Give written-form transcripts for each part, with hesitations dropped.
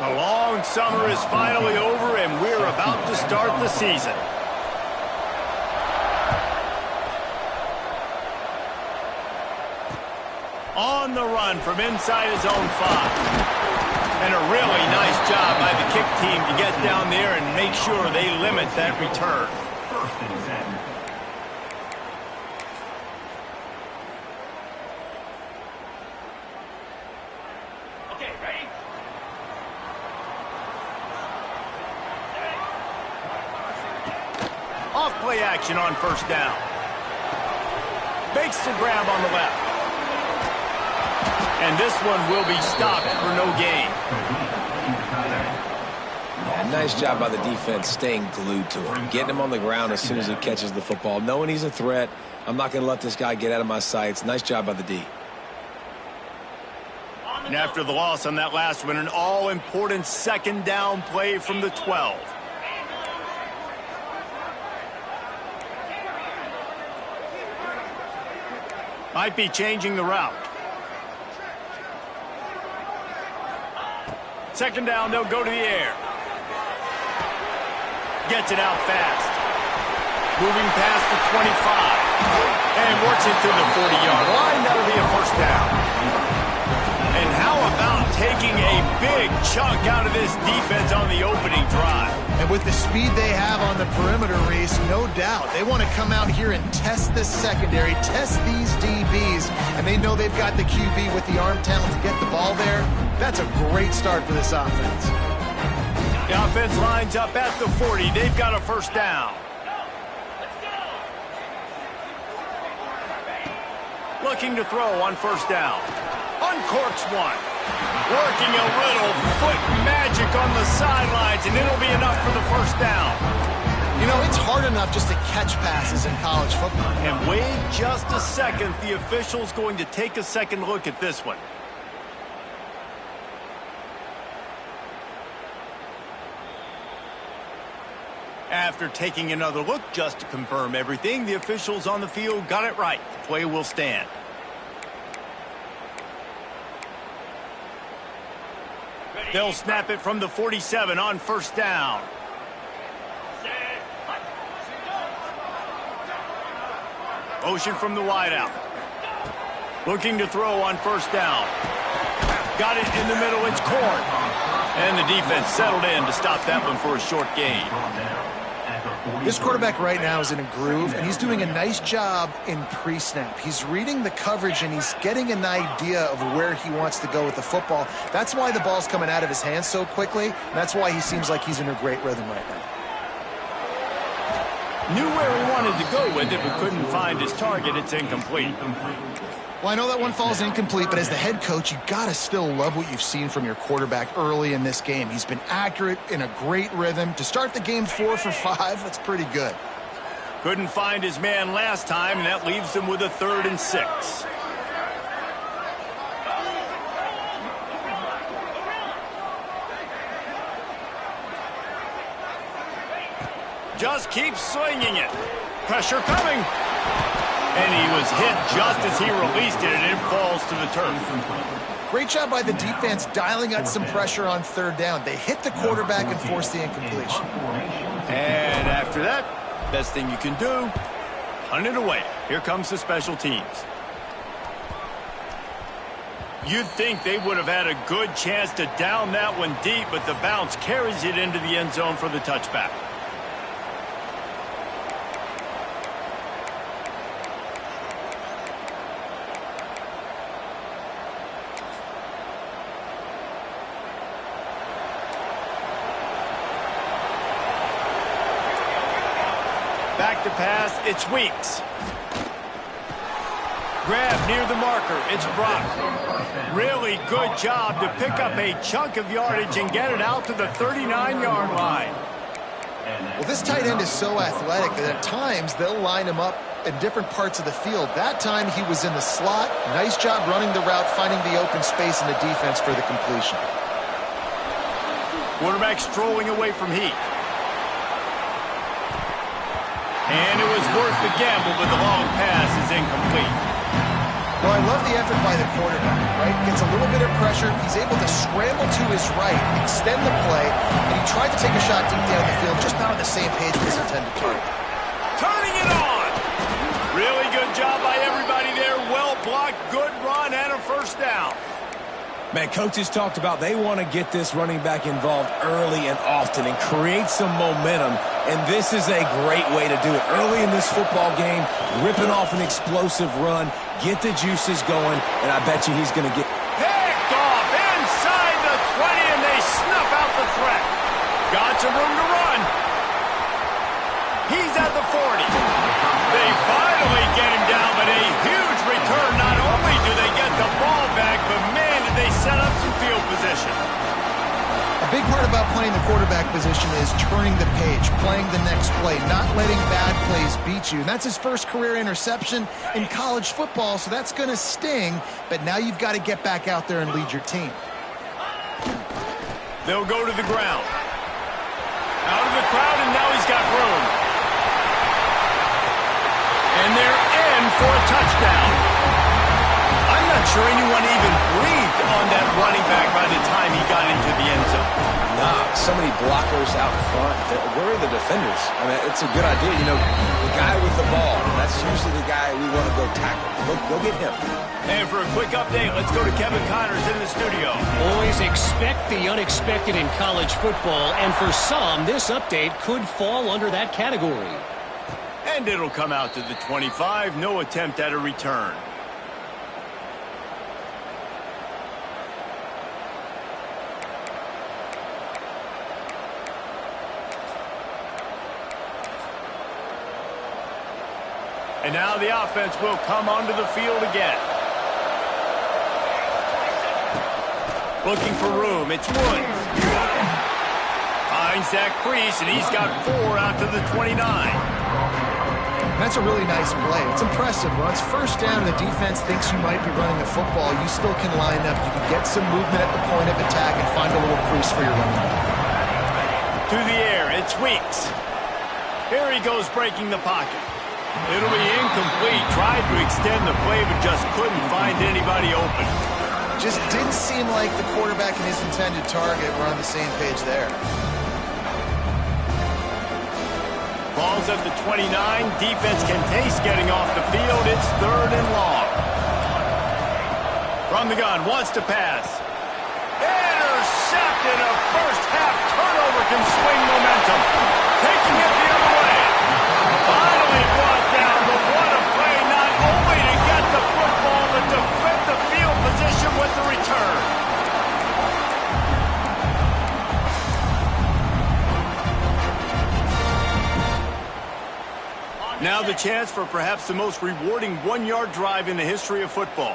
The long summer is finally over, and we're about to start the season. On the run from inside his own 5. And a really nice job by the kick team to get down there and make sure they limit that return. Okay, ready? Off play action on first down. Makes the grab on the left. And this one will be stopped for no gain. Yeah, nice job by the defense staying glued to him. Getting him on the ground as soon as he catches the football. Knowing he's a threat, I'm not going to let this guy get out of my sights. Nice job by the D. And after the loss on that last one, an all-important second down play from the 12. Might be changing the route. Second down, they'll go to the air. Gets it out fast. Moving past the 25. And works it to the 40-yard line. That'll be a first down. And how about taking a big chunk out of this defense on the opening drive? And with the speed they have on the perimeter, Reese, no doubt. They want to come out here and test this secondary, test these DBs, and they know they've got the QB with the arm talent to get the ball there. That's a great start for this offense. The offense lines up at the 40. They've got a first down. Looking to throw on first down. Uncorks one. Working a little foot magic on the sidelines, and it'll be enough for the first down. You know, it's hard enough just to catch passes in college football. And wait just a second. The official's going to take a second look at this one. After taking another look just to confirm everything, the officials on the field got it right. The play will stand. They'll snap it from the 47 on first down. Motion from the wideout. Looking to throw on first down. Got it in the middle, it's Court. And the defense settled in to stop that one for a short gain. This quarterback right now is in a groove, and he's doing a nice job in pre-snap. He's reading the coverage, and he's getting an idea of where he wants to go with the football. That's why the ball's coming out of his hands so quickly, and that's why he seems like he's in a great rhythm right now. Knew where he wanted to go with it, but couldn't find his target. It's incomplete. Well, I know that one falls incomplete, but as the head coach, you got to still love what you've seen from your quarterback early in this game. He's been accurate, in a great rhythm. To start the game 4 for 5, that's pretty good. Couldn't find his man last time, and that leaves him with a 3rd and 6. Just keeps swinging it. Pressure coming. And he was hit just as he released it, and it falls to the turf. Great job by the defense dialing out some pressure on 3rd down. They hit the quarterback and forced the incompletion. And after that, best thing you can do, hunt it away. Here comes the special teams. You'd think they would have had a good chance to down that one deep, but the bounce carries it into the end zone for the touchback. Back to pass, it's Weeks. Grab near the marker, it's Brock. Really good job to pick up a chunk of yardage and get it out to the 39-yard line. Well, this tight end is so athletic that at times they'll line him up in different parts of the field. That time he was in the slot. Nice job running the route, finding the open space in the defense for the completion. Quarterback strolling away from heat. And it was worth the gamble, but the long pass is incomplete. Well, I love the effort by the quarterback, right? Gets a little bit of pressure. He's able to scramble to his right, extend the play, and he tried to take a shot deep down the field, just not on the same page with his intended target. Turning it on. Really good job by everybody there. Well blocked, good run, and a first down. Man, coaches talked about they want to get this running back involved early and often and create some momentum, and this is a great way to do it. Early in this football game, ripping off an explosive run, get the juices going, and I bet you he's going to get picked off inside the 20, and they snuff out the threat. Got some room to run. He's at the 40. They finally get him down, but a huge return. Not only do they get the ball back, but man, did they set up some field position. A big part about playing the quarterback position is turning the page, playing the next play, not letting bad plays beat you. And that's his first career interception in college football, so that's going to sting. But now you've got to get back out there and lead your team. They'll go to the ground. Out of the crowd, and now he's got room. And they're in for a touchdown. I'm not sure anyone even breathed on that running back by the time he got into the end zone. Nah, so many blockers out front. Where are the defenders? I mean, it's a good idea. You know, the guy with the ball, that's usually the guy we want to go tackle. Go get him. And for a quick update, let's go to Kevin Connors in the studio. Always expect the unexpected in college football, and for some, this update could fall under that category. And it'll come out to the 25. No attempt at a return. And now the offense will come onto the field again. Looking for room. It's Woods. Finds that crease, and he's got 4 out to the 29. That's a really nice play. It's impressive. Once first down, the defense thinks you might be running the football. You still can line up. You can get some movement at the point of attack and find a little crease for your running back. To the air, it's Weeks. Here he goes breaking the pocket. It'll be incomplete. Tried to extend the play, but just couldn't find anybody open. Just didn't seem like the quarterback and his intended target were on the same page there. Ball's at the 29. Defense can taste getting off the field. It's 3rd and long. From the gun, wants to pass. Intercepted. A first-half turnover can swing momentum. Taking it the other way. Finally brought down, but what a play, not only to get the football, but to flip the field position with the return. Now the chance for perhaps the most rewarding one-yard drive in the history of football.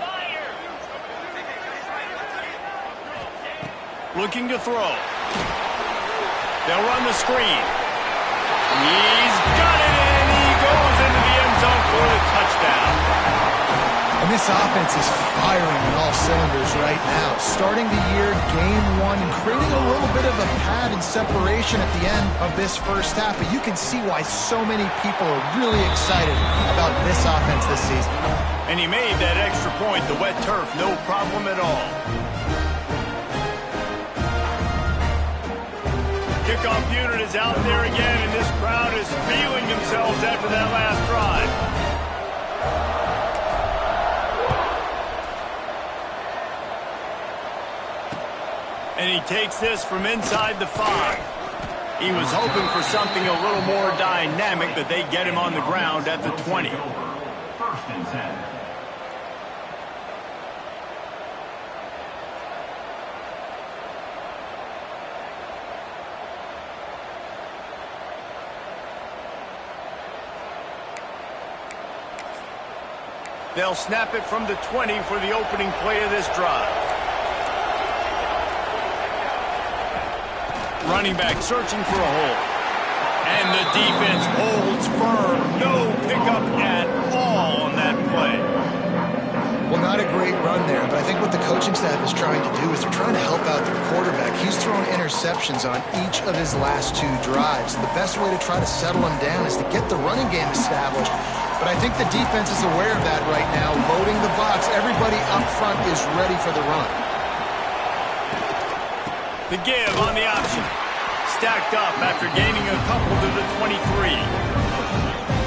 Looking to throw. They'll run the screen. He's got it, and he goes into the end zone for the touchdown. And this offense is firing on all cylinders right now. Starting the year, game 1, and creating a little bit of a pad and separation at the end of this first half. But you can see why so many people are really excited about this offense this season. And he made that extra point, the wet turf, no problem at all. Kickoff unit is out there again, and this crowd is feeling themselves after that last drive. And he takes this from inside the 5. He was hoping for something a little more dynamic, but they get him on the ground at the 20. First and 10. They'll snap it from the 20 for the opening play of this drive. Running back searching for a hole. And the defense holds firm. No pickup at all on that play. Well, not a great run there, but I think what the coaching staff is trying to do is they're trying to help out their quarterback. He's thrown interceptions on each of his last 2 drives. The best way to try to settle him down is to get the running game established. But I think the defense is aware of that right now, loading the box. everybody up front is ready for the run. The give on the option. Stacked up after gaining a couple to the 23.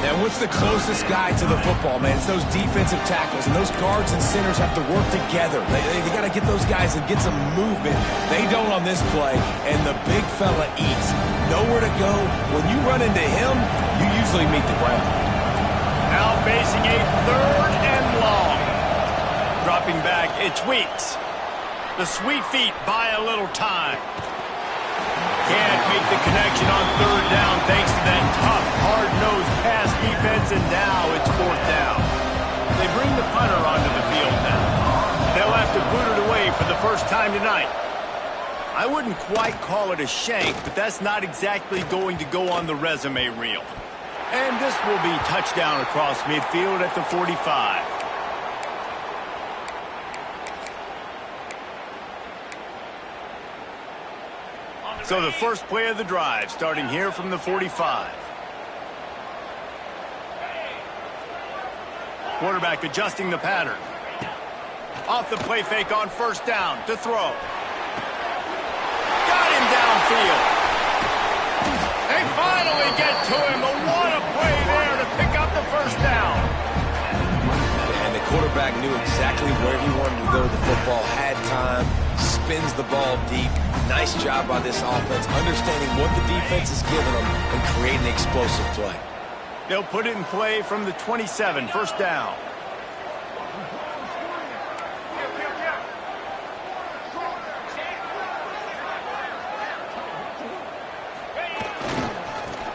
Now, what's the closest guy to the football, man? It's those defensive tackles, and those guards and centers have to work together. They got to get those guys and get some movement. They don't on this play, and the big fella eats. Nowhere to go. When you run into him, you usually meet the ground. Now facing a 3rd and long. Dropping back, it's Weeks. The sweet feet buy a little time. Can't make the connection on 3rd down thanks to that tough, hard-nosed pass defense, and now it's 4th down. They bring the punter onto the field now. They'll have to boot it away for the first time tonight. I wouldn't quite call it a shank, but that's not exactly going to go on the resume reel. And this will be touchdown across midfield at the 45. So the first play of the drive, starting here from the 45. Quarterback adjusting the pattern. Off the play fake on 1st down to throw. Got him downfield. They finally get to him. But what a play there to pick up the 1st down. And the quarterback knew exactly where he wanted to go with the football, had time, spins the ball deep. Nice job by this offense, understanding what the defense is giving them and creating the explosive play. They'll put it in play from the 27, 1st down.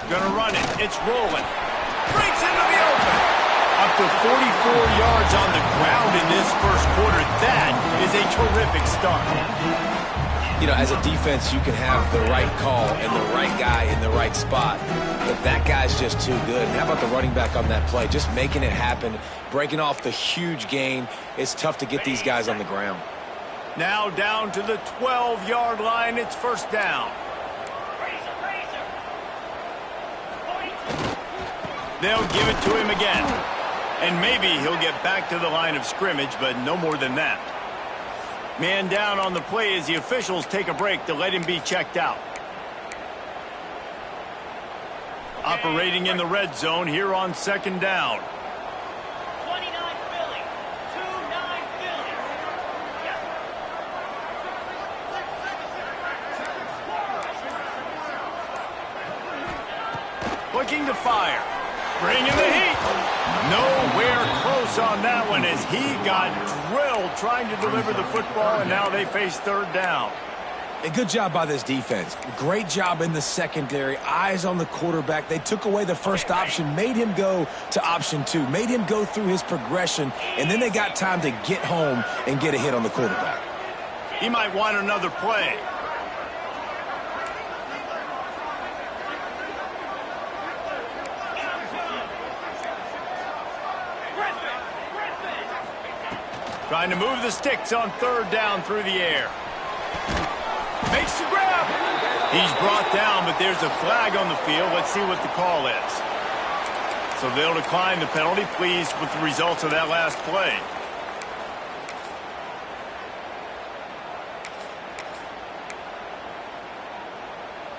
Gonna run it. It's rolling. Breaks into the open. Up to 44 yards on the ground in this first quarter. That is a terrific start. You know, as a defense, you can have the right call and the right guy in the right spot, but that guy's just too good. And how about the running back on that play? Just making it happen, breaking off the huge gain. It's tough to get these guys on the ground. Now down to the 12-yard line. It's 1st down. They'll give it to him again. And maybe he'll get back to the line of scrimmage, but no more than that. Man down on the play as the officials take a break to let him be checked out. Operating in the red zone here on 2nd down. 29 Philly. 2-9 Philly. Looking to fire. Bringing the heat. Nowhere close on that one as he got drilled trying to deliver the football, and now they face 3rd down. A good job by this defense. Great job in the secondary. Eyes on the quarterback. They took away the first option, made him go to option 2, made him go through his progression, and then they got time to get home and get a hit on the quarterback. He might want another play. Trying to move the sticks on 3rd down through the air. Makes the grab. He's brought down, but there's a flag on the field. Let's see what the call is. So they'll decline the penalty. Pleased with the results of that last play.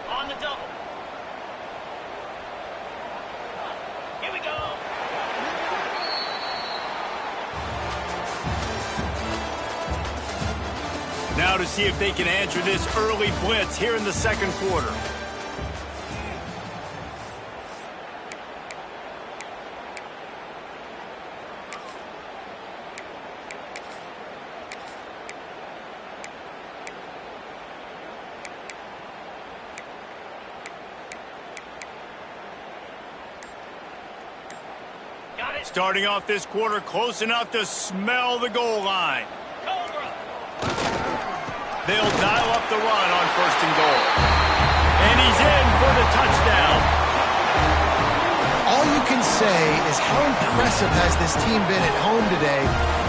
On the double. Here we go. Now to see if they can answer this early blitz here in the 2nd quarter. Got it. Starting off this quarter close enough to smell the goal line. Cobra. They'll dial up the run on 1st and goal. And he's in for the touchdown. All you can say is how impressive has this team been at home today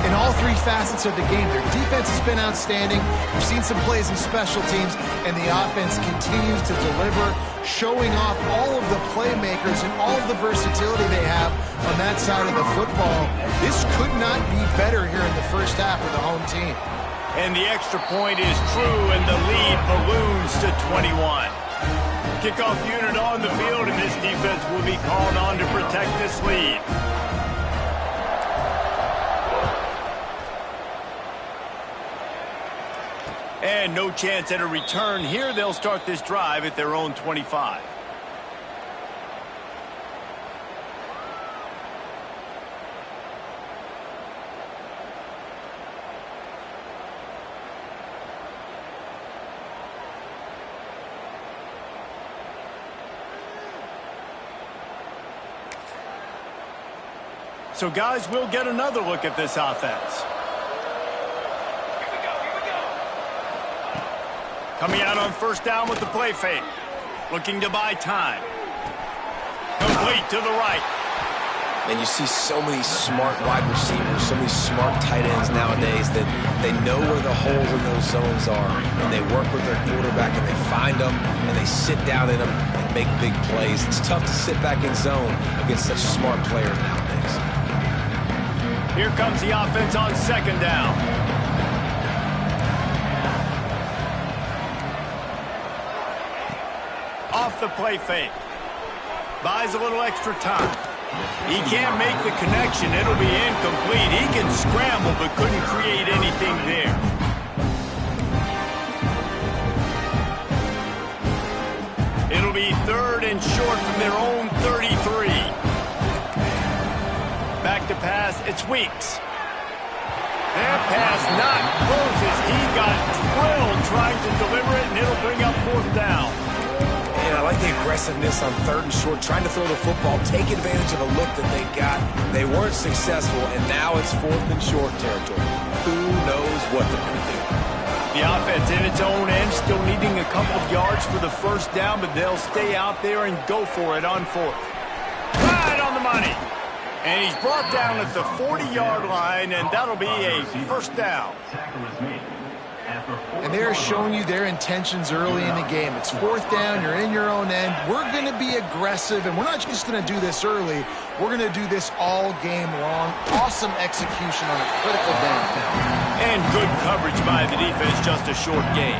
in all three facets of the game. Their defense has been outstanding. We've seen some plays in special teams, and the offense continues to deliver, showing off all of the playmakers and all of the versatility they have on that side of the football. This could not be better here in the first half for the home team. And the extra point is true, and the lead balloons to 21. Kickoff unit on the field, and this defense will be called on to protect this lead. And no chance at a return here. They'll start this drive at their own 25. So, guys, we'll get another look at this offense. Coming out on first down with the play fake. Looking to buy time. Complete to the right. And you see so many smart wide receivers, so many smart tight ends nowadays that they know where the holes in those zones are, and they work with their quarterback, and they find them, and they sit down in them and make big plays. It's tough to sit back in zone against such smart players nowadays. Here comes the offense on second down. Off the play fake. Buys a little extra time. He can't make the connection. It'll be incomplete. He can scramble but couldn't create anything there. It'll be third and short from their own 33. Back to pass, it's Weeks. That pass not closes. He got drilled trying to deliver it, and it'll bring up fourth down. And I like the aggressiveness on third and short, trying to throw the football, take advantage of the look that they got. They weren't successful, and now it's fourth and short territory. Who knows what they're going to do? The offense in its own end, still needing a couple of yards for the first down, but they'll stay out there and go for it on fourth. Right on the money. And he's brought down at the 40-yard line, and that'll be a first down. And they're showing you their intentions early in the game. It's fourth down, you're in your own end. We're going to be aggressive, and we're not just going to do this early. We're going to do this all game long. Awesome execution on a critical down. And good coverage by the defense, just a short game.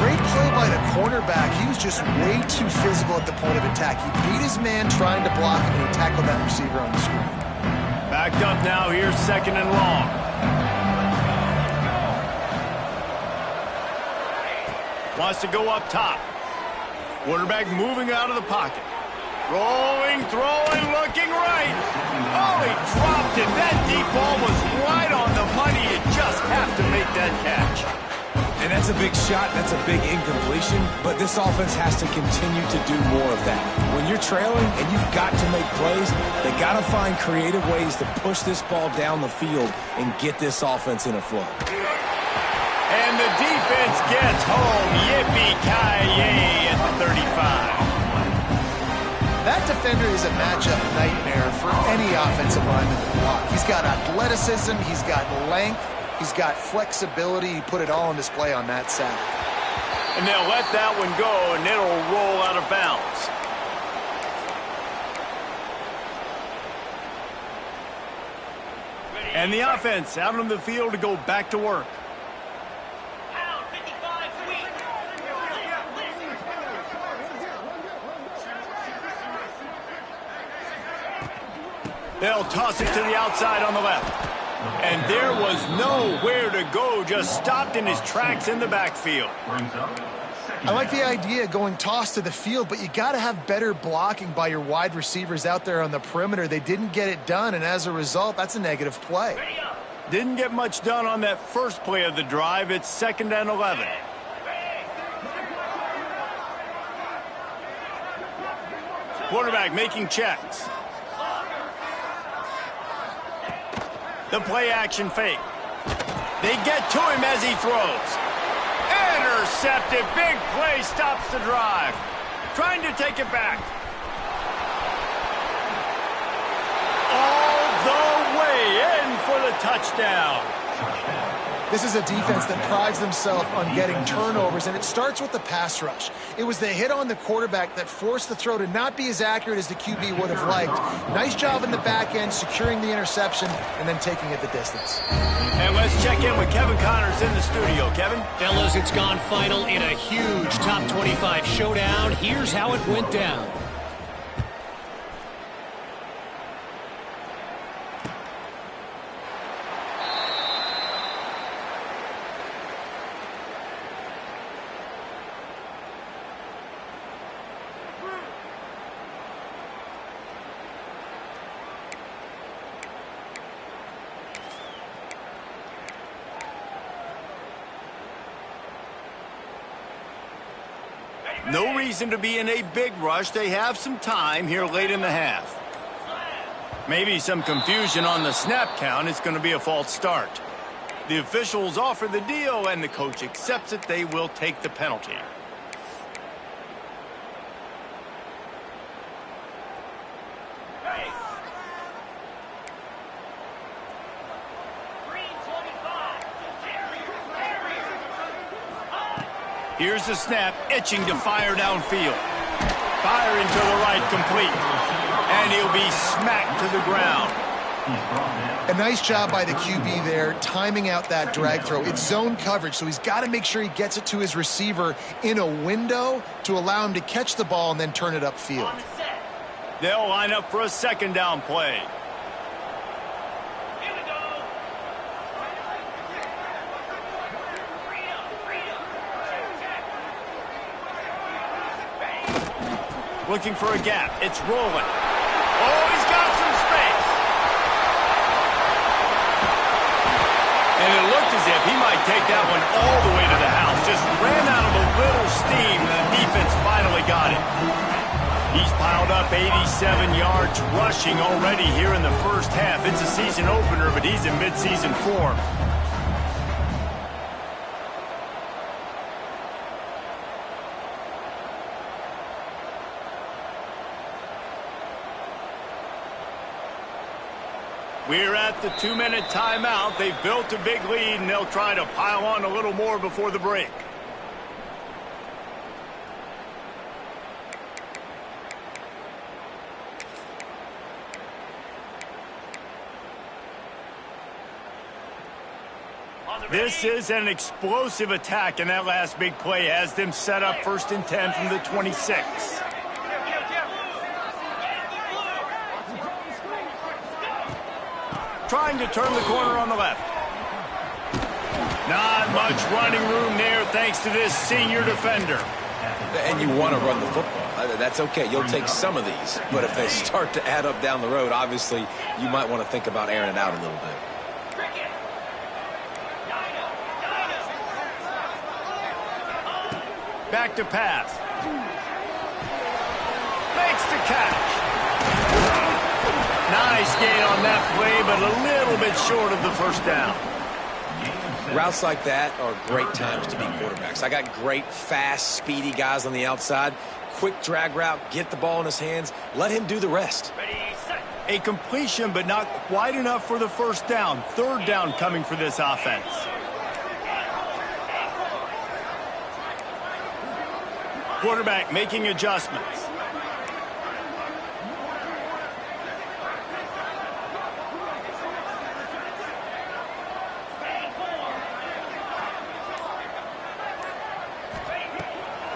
Great play by the cornerback. He was just way too physical at the point of attack. He beat his man trying to block him, and he tackled that receiver on the screen. Backed up now, here's second and long. Wants to go up top. Quarterback moving out of the pocket. Rolling, throwing, looking right. Oh, he dropped it. That deep ball was right on the money. You just have to make that catch. And that's a big shot, that's a big incompletion, but this offense has to continue to do more of that. When you're trailing and you've got to make plays, they got to find creative ways to push this ball down the field and get this offense in a flow. And the defense gets home. Yippee-ki-yay at the 35. That defender is a matchup nightmare for any offensive lineman to block. He's got athleticism, he's got length, he's got flexibility. He put it all on display on that sack. And they'll let that one go, and it'll roll out of bounds. And the offense out on the field to go back to work. They'll toss it to the outside on the left. And there was nowhere to go, just stopped in his tracks in the backfield. I like the idea going toss to the field, but you got to have better blocking by your wide receivers out there on the perimeter. They didn't get it done, and as a result, that's a negative play. Didn't get much done on that first play of the drive. It's second and 11. Quarterback making checks. The play action fake. They get to him as he throws. Intercepted. Big play stops the drive. Trying to take it back. touchdown. This is a defense that prides themselves on getting turnovers, and it starts with the pass rush. It was the hit on the quarterback that forced the throw to not be as accurate as the QB would have liked. Nice job in the back end, securing the interception, and then taking it the distance. And let's check in with Kevin Connors in the studio. Kevin? Fellas, it's gone final in a huge top 25 showdown. Here's how it went down. No reason to be in a big rush. They have some time here late in the half. Maybe some confusion on the snap count. It's going to be a false start. The officials offer the deal, and the coach accepts it. They will take the penalty. Here's the snap, itching to fire downfield. Firing to the right, complete. And he'll be smacked to the ground. A nice job by the QB there, timing out that drag throw. It's zone coverage, so he's got to make sure he gets it to his receiver in a window to allow him to catch the ball and then turn it upfield. They'll line up for a second down play. Looking for a gap. It's rolling. Oh, he's got some space. And it looked as if he might take that one all the way to the house. Just ran out of a little steam, and the defense finally got it. He's piled up 87 yards rushing already here in the first half. It's a season opener, but he's in midseason form. We're at the 2-minute timeout. They've built a big lead, and they'll try to pile on a little more before the break. This is an explosive attack, and that last big play has them set up 1st and 10 from the 26. Trying to turn the corner on the left. Not much running room there thanks to this senior defender. And you want to run the football. That's okay. You'll take some of these. But if they start to add up down the road, obviously, you might want to think about airing it out a little bit. Back to pass. Makes the catch. Nice gain on that play, but a little bit short of the first down. Routes like that are great times to be quarterbacks. I got great, fast, speedy guys on the outside. Quick drag route, get the ball in his hands, let him do the rest. A completion, but not quite enough for the first down. 3rd down coming for this offense. Quarterback making adjustments.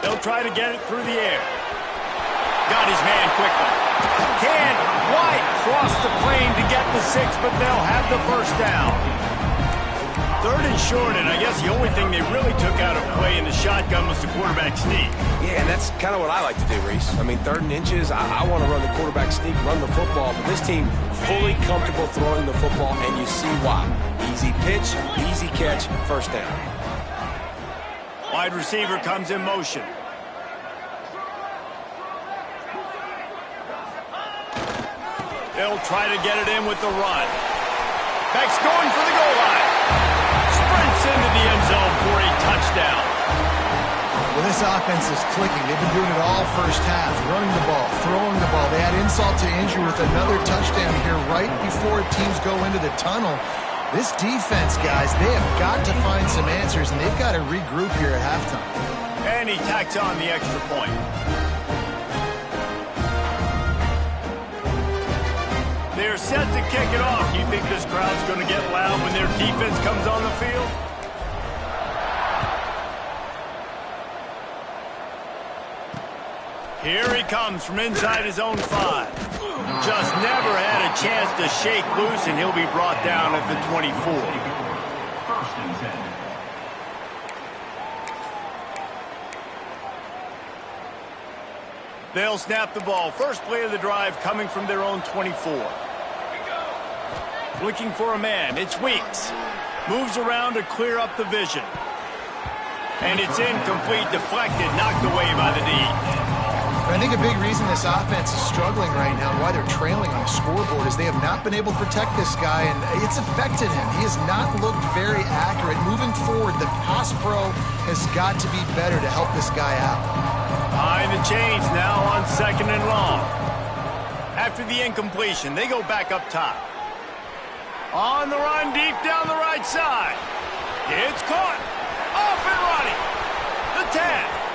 They'll try to get it through the air. Got his man quickly. Can't quite cross the plane to get the 6, but they'll have the first down. 3rd and short, and I guess the only thing they really took out of play in the shotgun was the quarterback sneak. Yeah, and that's kind of what I like to do, Reese. I mean, 3rd and inches, I want to run the quarterback sneak, run the football, but this team fully comfortable throwing the football, and you see why. Easy pitch, easy catch, first down. Wide receiver comes in motion. They'll try to get it in with the run. Beck's going for the goal line. Sprints into the end zone for a touchdown. Well, this offense is clicking. They've been doing it all first half, running the ball, throwing the ball. They add insult to injury with another touchdown here right before teams go into the tunnel. This defense, guys, they have got to find some answers, and they've got to regroup here at halftime. And he tacks on the extra point. They're set to kick it off. You think this crowd's going to get loud when their defense comes on the field? Here he comes from inside his own 5. Just never had a chance to shake loose, and he'll be brought down at the 24. First and 10. They'll snap the ball. First play of the drive coming from their own 24. Looking for a man. It's Weeks. Moves around to clear up the vision. And it's incomplete, deflected, knocked away by the D. I think a big reason this offense is struggling right now and why they're trailing on the scoreboard is they have not been able to protect this guy, and it's affected him. He has not looked very accurate. Moving forward, the pass pro has got to be better to help this guy out. Behind the chains now on 2nd and long. After the incompletion, they go back up top. On the run, deep down the right side. It's caught. Off and running. The 10.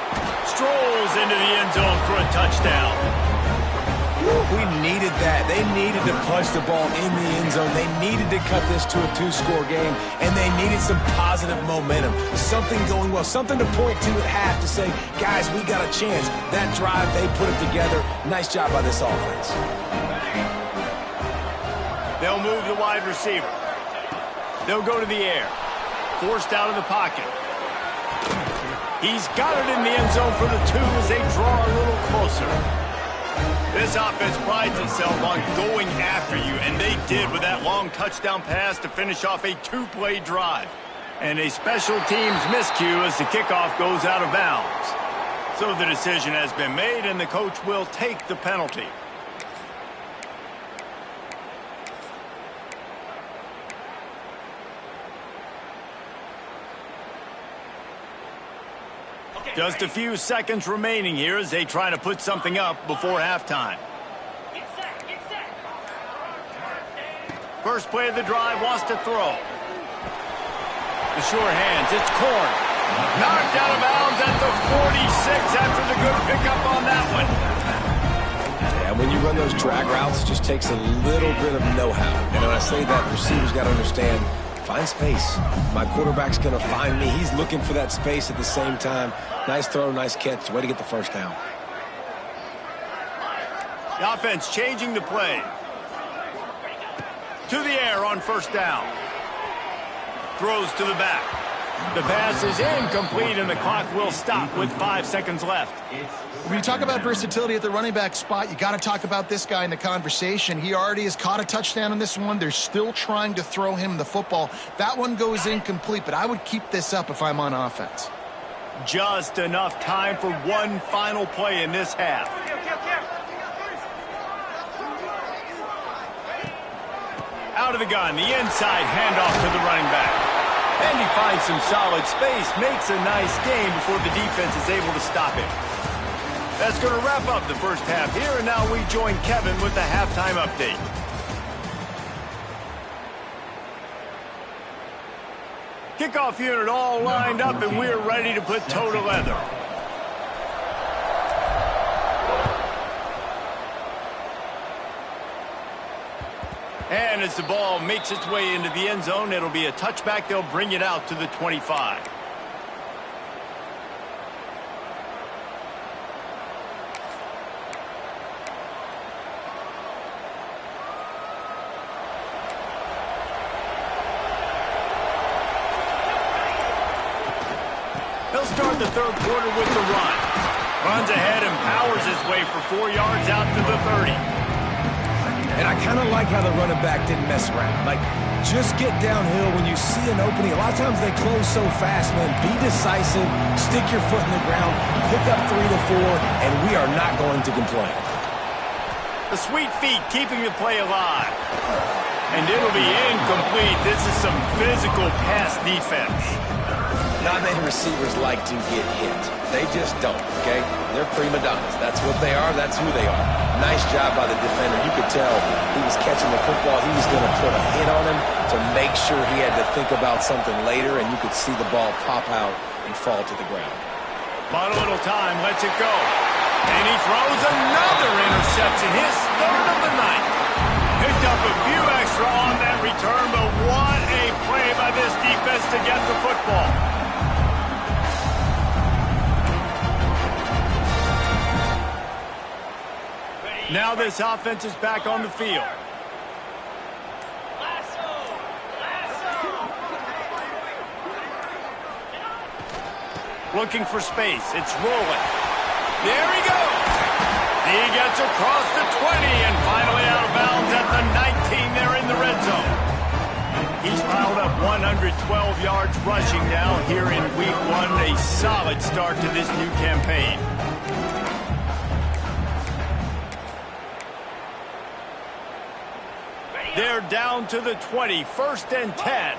Strolls into the end zone for a touchdown. We needed that. They needed to punch the ball in the end zone. They needed to cut this to a 2-score game, and they needed some positive momentum. Something going well, something to point to at half to say, guys, we got a chance. That drive, they put it together. Nice job by this offense. They'll move the wide receiver. They'll go to the air. Forced out of the pocket. He's got it in the end zone for the 2 as they draw a little closer. This offense prides itself on going after you, and they did with that long touchdown pass to finish off a 2-play drive. And a special teams miscue as the kickoff goes out of bounds. So the decision has been made, and the coach will take the penalty. Just a few seconds remaining here as they try to put something up before halftime. Get set, get set. First play of the drive, wants to throw. The sure hands, it's Corn. Knocked out of bounds at the 46 after the good pickup on that one. Yeah, when you run those drag routes, it just takes a little bit of know-how. And when I say that, the receivers got to understand, find space. My quarterback's going to find me. He's looking for that space at the same time. Nice throw, nice catch. Way to get the first down. The offense changing the play. To the air on first down. Throws to the back. The pass is incomplete, and the clock will stop with 5 seconds left. When you talk about versatility at the running back spot, you got to talk about this guy in the conversation. He already has caught a touchdown on this one. They're still trying to throw him the football. That one goes incomplete, but I would keep this up if I'm on offense. Just enough time for one final play in this half. Out of the gun, the inside handoff to the running back. And he finds some solid space, makes a nice gain before the defense is able to stop him. That's going to wrap up the first half here, and now we join Kevin with the halftime update. Kickoff unit all lined up, and we're ready to put toe to leather. And as the ball makes its way into the end zone, it'll be a touchback. They'll bring it out to the 25. He'll start the third quarter with the run. Runs ahead and powers his way for 4 yards out to the 30. And I kind of like how the running back didn't mess around. Like, just get downhill when you see an opening. A lot of times they close so fast, man. Be decisive, stick your foot in the ground, pick up 3 to 4, and we are not going to complain. The sweet feet keeping the play alive. And it'll be incomplete. This is some physical pass defense. Not many receivers like to get hit. They just don't, okay? They're prima donnas. That's what they are. That's who they are. Nice job by the defender. You could tell he was catching the football. He was going to put a hit on him to make make sure he had to think about something later, and you could see the ball pop out and fall to the ground. But a little time, lets it go. And he throws another interception, his third of the night. Picked up a few extra on that return, but what a play by this defense to get the football. Now this offense is back on the field. Looking for space. It's rolling. There he goes. He gets across the 20 and finally out of bounds at the 19 there in the red zone. He's piled up 112 yards rushing now here in week 1. A solid start to this new campaign. They're down to the 20, 1st and 10.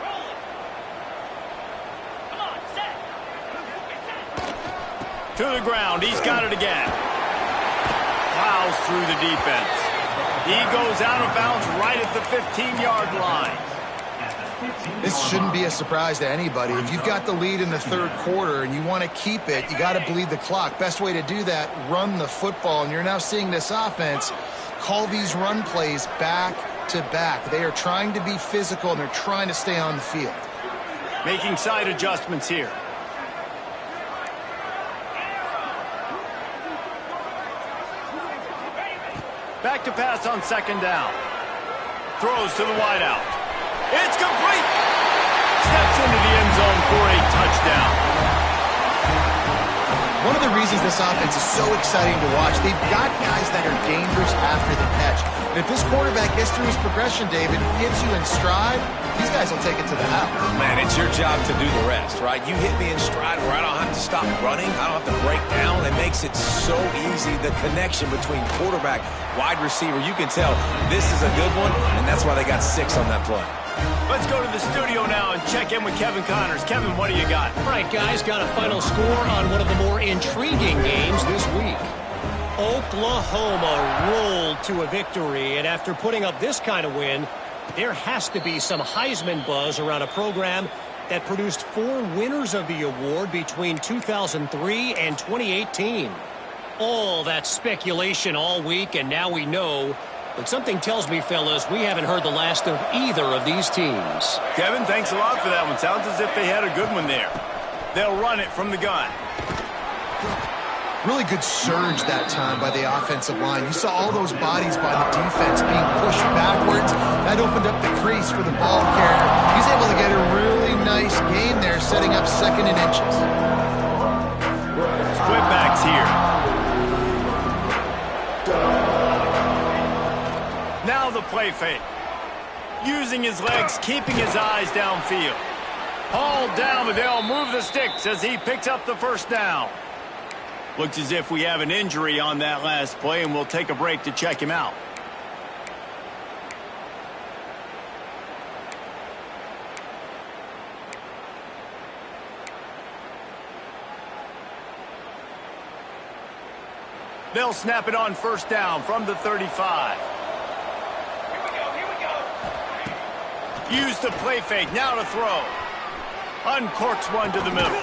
To the ground, he's got it again. Plows through the defense. He goes out of bounds right at the 15-yard line. This shouldn't be a surprise to anybody. If you've got the lead in the 3rd quarter and you want to keep it, you got to bleed the clock. Best way to do that, run the football. And you're now seeing this offense call these run plays back to back. They are trying to be physical, and they're trying to stay on the field. Making side adjustments here. Back to pass on 2nd down. Throws to the wideout. It's complete. Steps into the end zone for a touchdown. One of the reasons this offense is so exciting to watch, they've got guys that are dangerous after the catch. And if this quarterback gets through his progression, David, gets you in stride, these guys will take it to the house. Man, it's your job to do the rest, right? You hit me in stride where I don't have to stop running. I don't have to break down. It makes it so easy, the connection between quarterback, wide receiver. You can tell this is a good one, and that's why they got 6 on that play. Let's go to the studio now and check in with Kevin Connors. Kevin, what do you got? All right, guys, got a final score on one of the more intriguing games this week. Oklahoma rolled to a victory, and after putting up this kind of win, there has to be some Heisman buzz around a program that produced 4 winners of the award between 2003 and 2018. All that speculation all week, and now we know. But something tells me, fellas, we haven't heard the last of either of these teams. Kevin, thanks a lot for that one. Sounds as if they had a good one there. They'll run it from the gun. Really good surge that time by the offensive line. You saw all those bodies by the defense being pushed backwards. That opened up the crease for the ball carrier. He's able to get a really nice gain there, setting up 2nd and inches. Split backs here. Now the play fake. Using his legs, keeping his eyes downfield. Hauled down, but they'll move the sticks as he picks up the 1st down. Looks as if we have an injury on that last play, and we'll take a break to check him out. They'll snap it on 1st down from the 35. Use the play fake, now to throw. Uncorks one to the middle.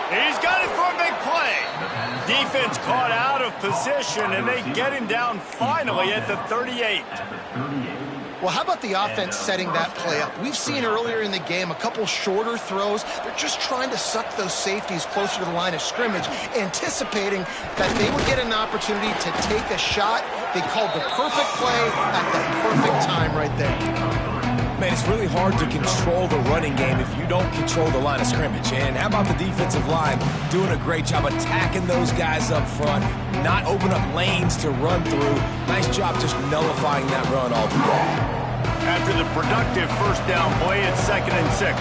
He's got it for a big play. Defense caught out of position, and they get him down finally at the 38. Well, how about the offense setting that play up? We've seen earlier in the game a couple shorter throws. They're just trying to suck those safeties closer to the line of scrimmage, anticipating that they would get an opportunity to take a shot. They called the perfect play at the perfect time right there. Man, it's really hard to control the running game if you don't control the line of scrimmage. And how about the defensive line doing a great job attacking those guys up front, not open up lanes to run through. Nice job just nullifying that run altogether. After the productive 1st down play, it's 2nd and 6.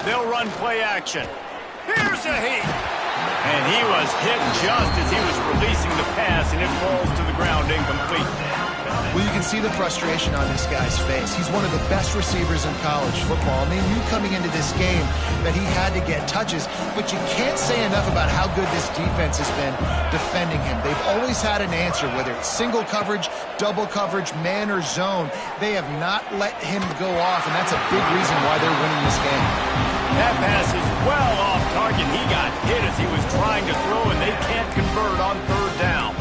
They'll run play action. Here's a heat. And he was hit just as he was releasing the pass, and it falls to the ground incomplete. Well, you can see the frustration on this guy's face. He's one of the best receivers in college football, and they knew coming into this game that he had to get touches, but you can't say enough about how good this defense has been defending him. They've always had an answer, whether it's single coverage, double coverage, man or zone. They have not let him go off, and that's a big reason why they're winning this game. That pass is well off target. He got hit as he was trying to throw, and they can't convert on third down.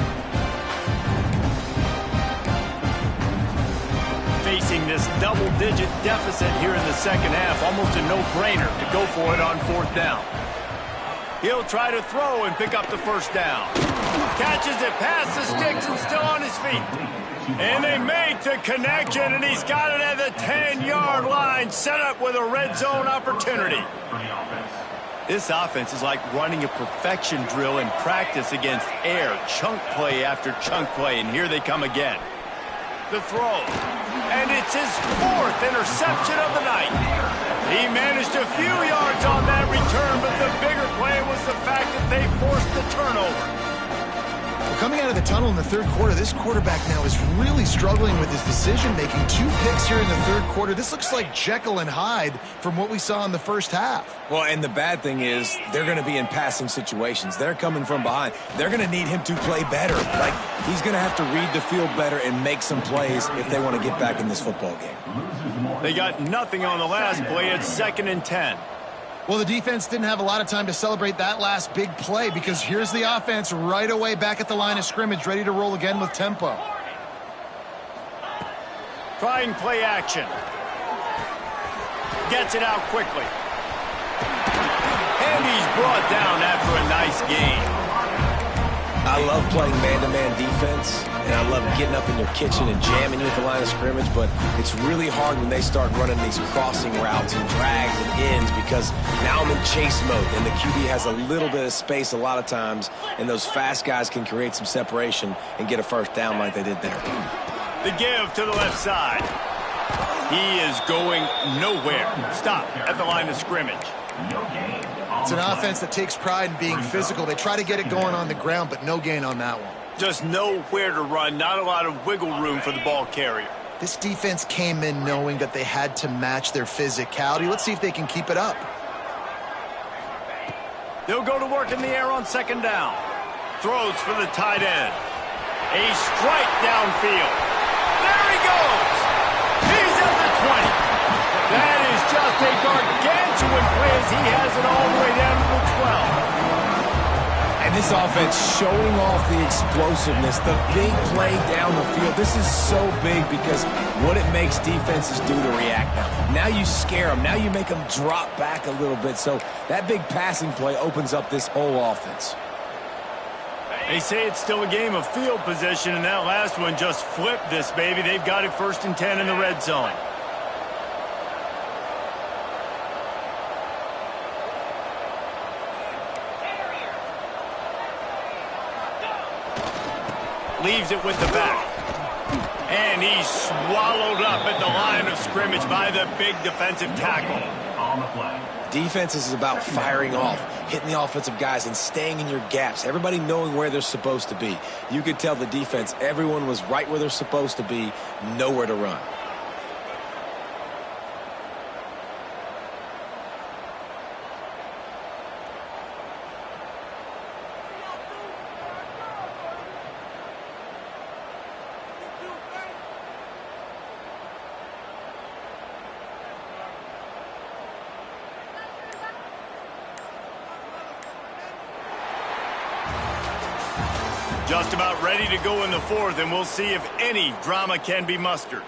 Facing this double-digit deficit here in the second half, almost a no-brainer to go for it on fourth down. He'll try to throw and pick up the first down. Catches it past the sticks and still on his feet. And they make the connection, and he's got it at the 10-yard line, set up with a red zone opportunity. This offense is like running a perfection drill in practice against air, chunk play after chunk play, and here they come again. The throw, and it's his fourth interception of the night. He managed a few yards on that return, but the bigger play was the fact that they forced the turnover. Coming out of the tunnel in the third quarter, this quarterback now is really struggling with his decision-making. 2 picks here in the third quarter. This looks like Jekyll and Hyde from what we saw in the first half. Well, and the bad thing is they're going to be in passing situations. They're coming from behind. They're going to need him to play better. Like, he's going to have to read the field better and make some plays if they want to get back in this football game. They got nothing on the last play. It's 2nd and 10. Well, the defense didn't have a lot of time to celebrate that last big play because here's the offense right away back at the line of scrimmage, ready to roll again with tempo. Trying play action. Gets it out quickly. And he's brought down after a nice gain. I love playing man-to-man defense, and I love getting up in your kitchen and jamming you at the line of scrimmage, but it's really hard when they start running these crossing routes and drags and ends because now I'm in chase mode, and the QB has a little bit of space a lot of times, and those fast guys can create some separation and get a first down like they did there. The give to the left side. He is going nowhere. Stop at the line of scrimmage. It's an offense that takes pride in being physical. They try to get it going on the ground, but no gain on that one. Just nowhere to run. Not a lot of wiggle room for the ball carrier. This defense came in knowing that they had to match their physicality. Let's see if they can keep it up. They'll go to work in the air on 2nd down. Throws for the tight end. A strike downfield. There he goes. He's at the 20. That is just a gargantuan play as he has it all the way down to the 12. And this offense showing off the explosiveness, the big play down the field. This is so big because what it makes defenses do to react now. Now you scare them. Now you make them drop back a little bit. So that big passing play opens up this whole offense. They say it's still a game of field position, and that last one just flipped this baby. They've got it 1st and 10 in the red zone. Leaves it with the back. And he's swallowed up at the line of scrimmage by the big defensive tackle. Defense is about firing off, hitting the offensive guys and staying in your gaps. Everybody knowing where they're supposed to be. You could tell the defense, everyone was right where they're supposed to be, nowhere to run. Just about ready to go in the 4th, and we'll see if any drama can be mustered.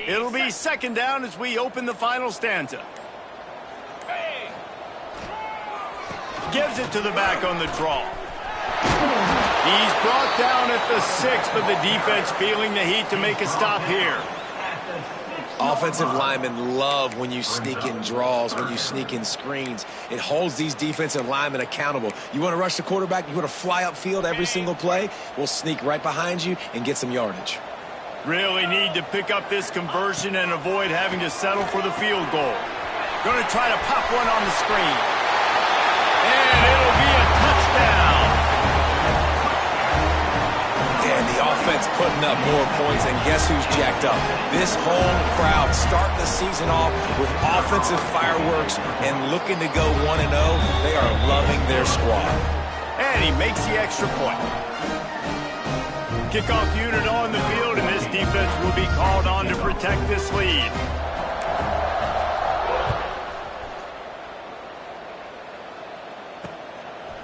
It'll be 2nd down as we open the final stanza. Gives it to the back on the draw. He's brought down at the 6, but the defense feeling the heat to make a stop here. Offensive linemen love when you sneak in draws, when you sneak in screens. It holds these defensive linemen accountable. You want to rush the quarterback, you want to fly upfield every single play, we'll sneak right behind you and get some yardage. Really need to pick up this conversion and avoid having to settle for the field goal. Going to try to pop one on the screen. And it'll be a touchdown. And the offense putting up more points, and guess who's jacked up? This home crowd starting the season off with offensive fireworks and looking to go 1-0. They are loving their squad. And he makes the extra point. Kickoff unit on the field, and this defense will be called on to protect this lead.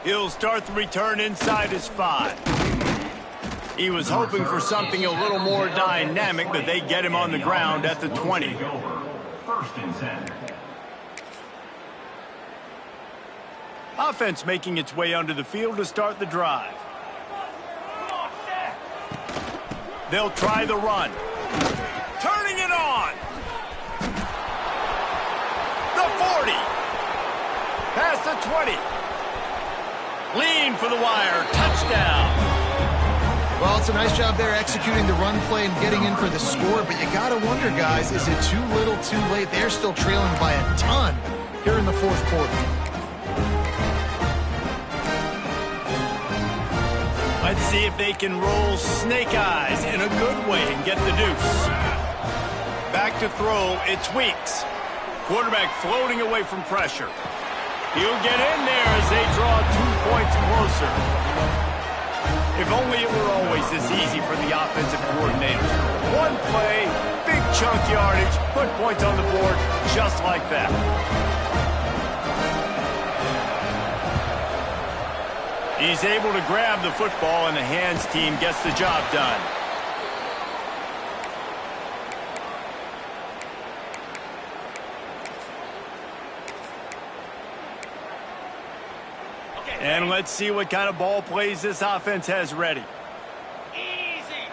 He'll start the return inside his 5. He was hoping for something a little more dynamic, but they get him on the ground at the 20. First and 10. Offense making its way onto the field to start the drive. They'll try the run. Turning it on. The 40. Past the 20. Lean for the wire. Touchdown. Well, it's a nice job there executing the run play and getting in for the score, but you got to wonder, guys, is it too little too late? They're still trailing by a ton here in the fourth quarter. Let's see if they can roll snake eyes in a good way and get the deuce. Back to throw, it's Weeks. Quarterback floating away from pressure. He'll get in there as they draw 2 points closer. If only it were always this easy for the offensive coordinators. One play, big chunk yardage, put points on the board just like that. He's able to grab the football, and the hands team gets the job done. And let's see what kind of ball plays this offense has ready. Easy.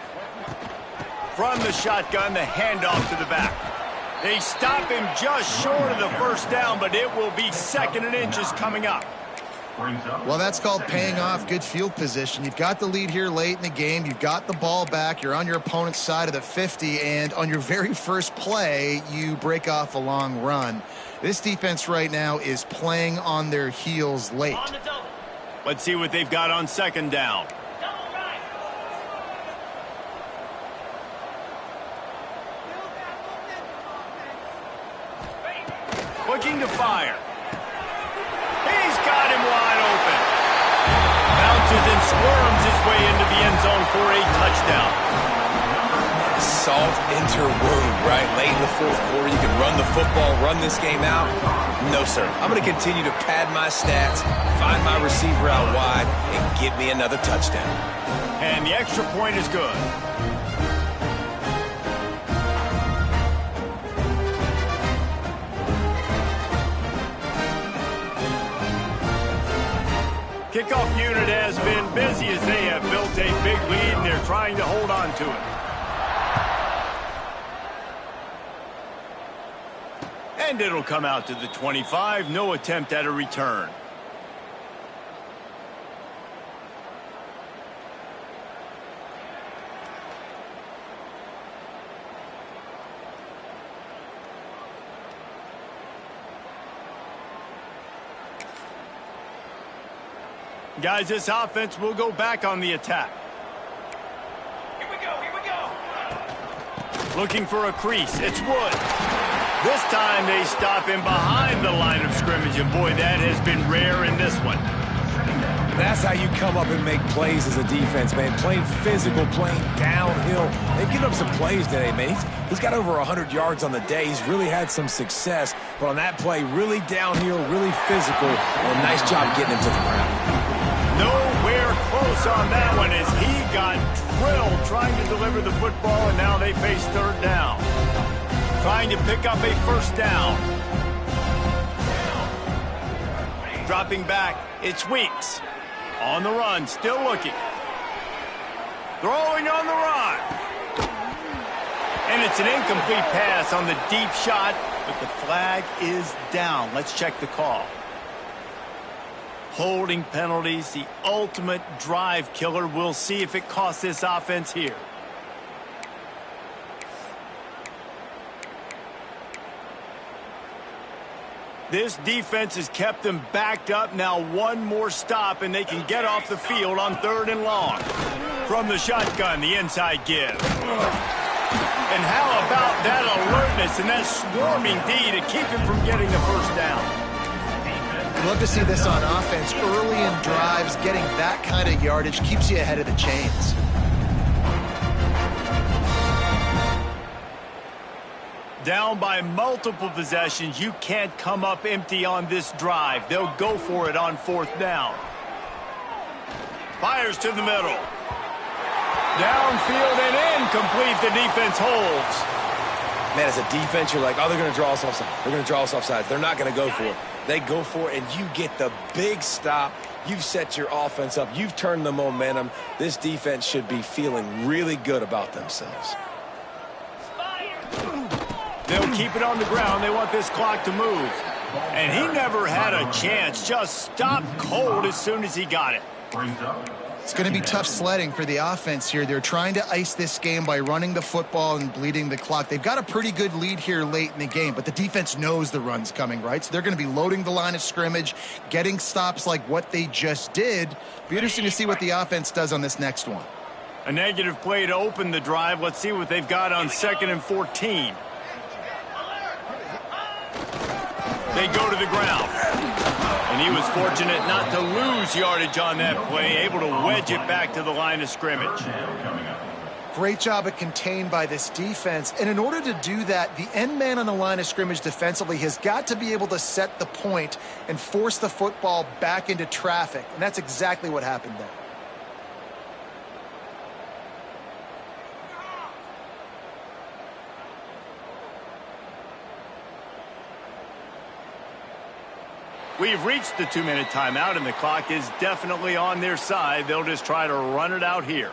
From the shotgun, the handoff to the back. They stop him just short of the first down, but it will be 2nd and inches coming up. Well, that's called paying off good field position. You've got the lead here late in the game. You've got the ball back. You're on your opponent's side of the 50, and on your very first play, you break off a long run. This defense right now is playing on their heels late. On the double. Let's see what they've got on 2nd down. Double right. Looking to fire. He's got him wide open. Bounces and squirms his way into the end zone for a touchdown. Salt interwound, right? Late in the fourth quarter, you can run the football, run this game out. No, sir. I'm going to continue to pad my stats, find my receiver out wide, and get me another touchdown. And the extra point is good. Kickoff unit has been busy as they have built a big lead, and they're trying to hold on to it. And it'll come out to the 25. No attempt at a return. Guys, this offense will go back on the attack. Here we go. Here we go. Looking for a crease. It's Wood. This time they stop him behind the line of scrimmage, and boy, that has been rare in this one. That's how you come up and make plays as a defense, man. Playing physical, playing downhill. They've given up some plays today, man. He's got over 100 yards on the day. He's really had some success. But on that play, really downhill, really physical, and a nice job getting him to the ground. Nowhere close on that one as he got drilled trying to deliver the football, and now they face 3rd down. Trying to pick up a 1st down. Dropping back, it's Weeks. On the run, still looking. Throwing on the run. And it's an incomplete pass on the deep shot, but the flag is down. Let's check the call. Holding penalties, the ultimate drive killer. We'll see if it costs this offense here. This defense has kept them backed up. Now one more stop, and they can get off the field on 3rd and long. From the shotgun, the inside give. And how about that alertness and that swarming D to keep him from getting the first down? Love to see this on offense. Early in drives, getting that kind of yardage keeps you ahead of the chains. Down by multiple possessions, you can't come up empty on this drive. They'll go for it on 4th down. Fires to the middle. Downfield and incomplete. The defense holds. Man, as a defense, you're like, oh, they're going to draw us offside. They're going to draw us offside. They're not going to go for it. They go for it, and you get the big stop. You've set your offense up. You've turned the momentum. This defense should be feeling really good about themselves. They'll keep it on the ground. They want this clock to move. And he never had a chance. Just stopped cold as soon as he got it. It's going to be tough sledding for the offense here. They're trying to ice this game by running the football and bleeding the clock. They've got a pretty good lead here late in the game, but the defense knows the run's coming, right? So they're going to be loading the line of scrimmage, getting stops like what they just did. Be interesting to see what the offense does on this next one. A negative play to open the drive. Let's see what they've got on 2nd and 14. They go to the ground. And he was fortunate not to lose yardage on that play, able to wedge it back to the line of scrimmage. Great job at contained by this defense. And in order to do that, the end man on the line of scrimmage defensively has got to be able to set the point and force the football back into traffic. And that's exactly what happened there. We've reached the 2-minute timeout, and the clock is definitely on their side. They'll just try to run it out here.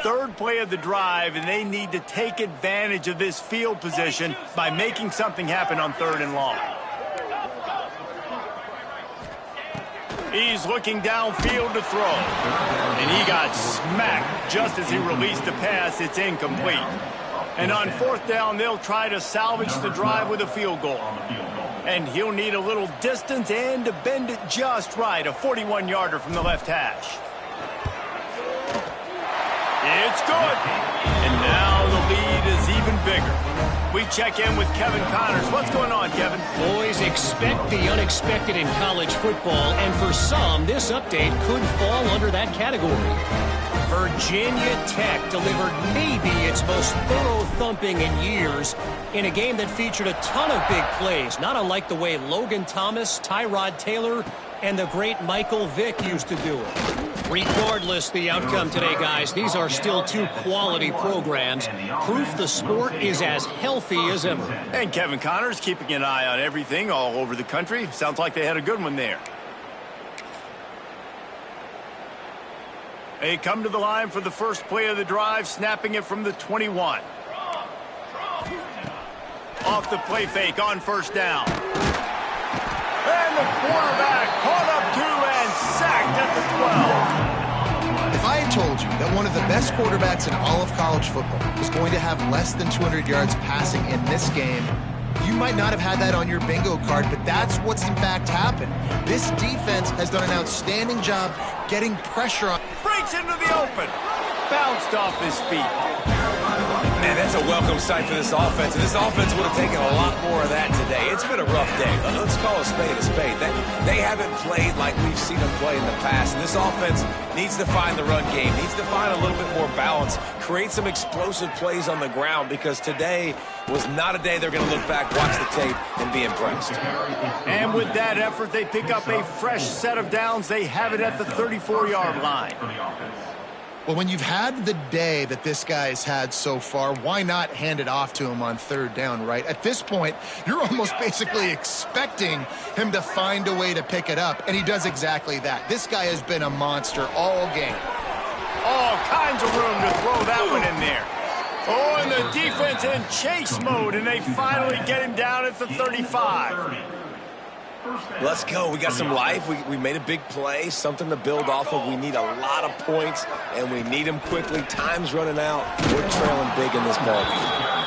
Third play of the drive, and they need to take advantage of this field position by making something happen on 3rd and long. He's looking downfield to throw. And he got smacked just as he released the pass. It's incomplete. And on 4th down, they'll try to salvage the drive with a field goal. And he'll need a little distance and to bend it just right. A 41-yarder from the left hash. It's good. And now the lead is even bigger. We check in with Kevin Connors. What's going on, Kevin? Boys, expect the unexpected in college football, and for some, this update could fall under that category. Virginia Tech delivered maybe its most thorough thumping in years in a game that featured a ton of big plays, not unlike the way Logan Thomas, Tyrod Taylor, and the great Michael Vick used to do it. Regardless the outcome today, guys, these are still two quality programs. Proof the sport is as healthy as ever. And Kevin Connors keeping an eye on everything all over the country. Sounds like they had a good one there. They come to the line for the first play of the drive, snapping it from the 21. Off the play fake on 1st down. And the quarterback caught up to and sacked at the 12. If I had told you that one of the best quarterbacks in all of college football was going to have less than 200 yards passing in this game, you might not have had that on your bingo card, but that's what's in fact happened. This defense has done an outstanding job getting pressure on. Breaks into the open. Bounced off his feet. Man, that's a welcome sight for this offense. And this offense would have taken a lot more of that today. It's been a rough day. Let's call a spade a spade. They haven't played like we've seen them play in the past. And this offense needs to find the run game, needs to find a little bit more balance, create some explosive plays on the ground, because today was not a day they're going to look back, watch the tape, and be impressed. And with that effort, they pick up a fresh set of downs. They have it at the 34-yard line. Well, when you've had the day that this guy's had so far, why not hand it off to him on 3rd down, right? At this point, you're almost basically expecting him to find a way to pick it up, and he does exactly that. This guy has been a monster all game. All kinds of room to throw that one in there. Oh, and the defense in chase mode, and they finally get him down at the 35. Let's go. We got some life. We made a big play, something to build off of. We need a lot of points, and we need them quickly. Time's running out. We're trailing big in this ball game.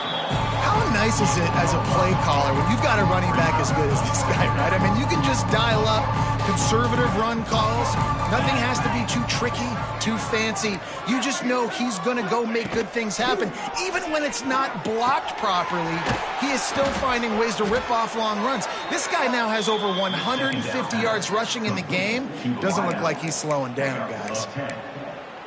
How nice is it as a play caller when you've got a running back as good as this guy, right? I mean, you can just dial up conservative run calls. Nothing has to be too tricky, too fancy. You just know he's going to go make good things happen. Even when it's not blocked properly, he is still finding ways to rip off long runs. This guy now has over 150 yards rushing in the game. Doesn't look like he's slowing down, guys.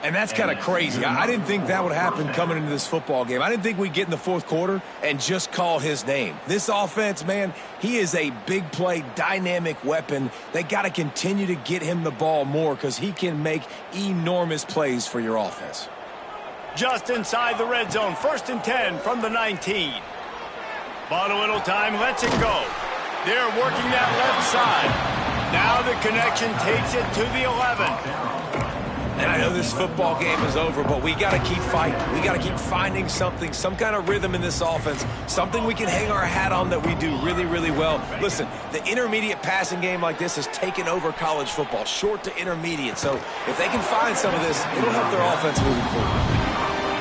And that's kind of crazy. I didn't think that would happen coming into this football game. I didn't think we'd get in the fourth quarter and just call his name. This offense, man, he is a big play, dynamic weapon. They got to continue to get him the ball more because he can make enormous plays for your offense. Just inside the red zone, 1st and 10 from the 19. Bought a little time, lets it go. They're working that left side. Now the connection takes it to the 11. And I know this football game is over, but we got to keep fighting. We got to keep finding something, some kind of rhythm in this offense, something we can hang our hat on that we do really, really well. Listen, the intermediate passing game like this has taken over college football, short to intermediate. So if they can find some of this, it'll help their offense moving forward.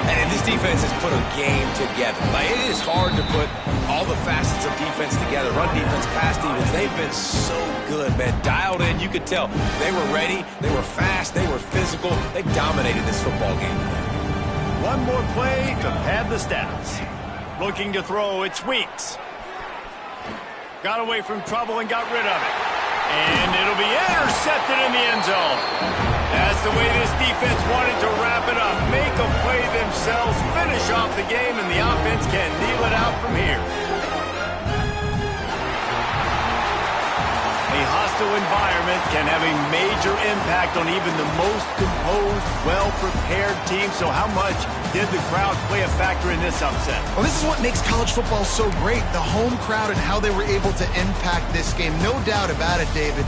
And this defense has put a game together. Like, it is hard to put all the facets of defense together. Run defense, pass defense. They've been so good, man. Dialed in. You could tell they were ready. They were fast. They were physical. They dominated this football game. One more play to pad the stats. Looking to throw, it's Weeks. Got away from trouble and got rid of it. And it'll be intercepted in the end zone. That's the way this defense wanted to wrap it up. Make a play themselves, finish off the game, and the offense can kneel it out from here. A hostile environment can have a major impact on even the most composed, well-prepared team. So how much did the crowd play a factor in this upset? Well, this is what makes college football so great, the home crowd and how they were able to impact this game. No doubt about it, David.